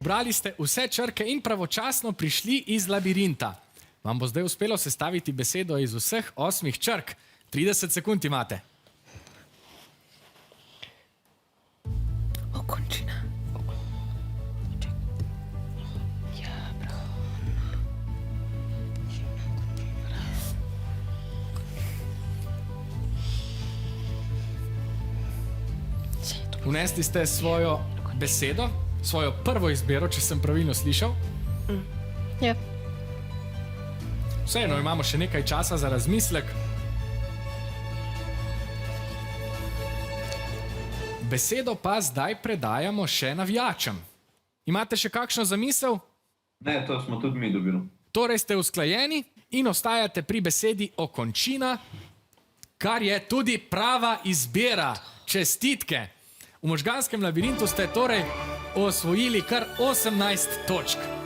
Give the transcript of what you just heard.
Brali ste vse črke in pravočasno prišli iz labirinta. Vam bo zdaj uspelo sestaviti besedo iz vseh 8 črk. 30 sekund imate. Okončina. Vnesli ste svojo besedo, svojo prvo izbiro, če sem pravilno slišal. Ja. Vseeno imamo še nekaj časa za razmislek. Besedo pa zdaj predajamo še navijačem. Imate še kakšno zamisel? Ne, to smo tudi mi dobili. Torej ste usklajeni in ostajate pri besedi okončina, kar je tudi prava izbira. Čestitke! V možganskem labirintu ste torej osvojili kar 18 točk.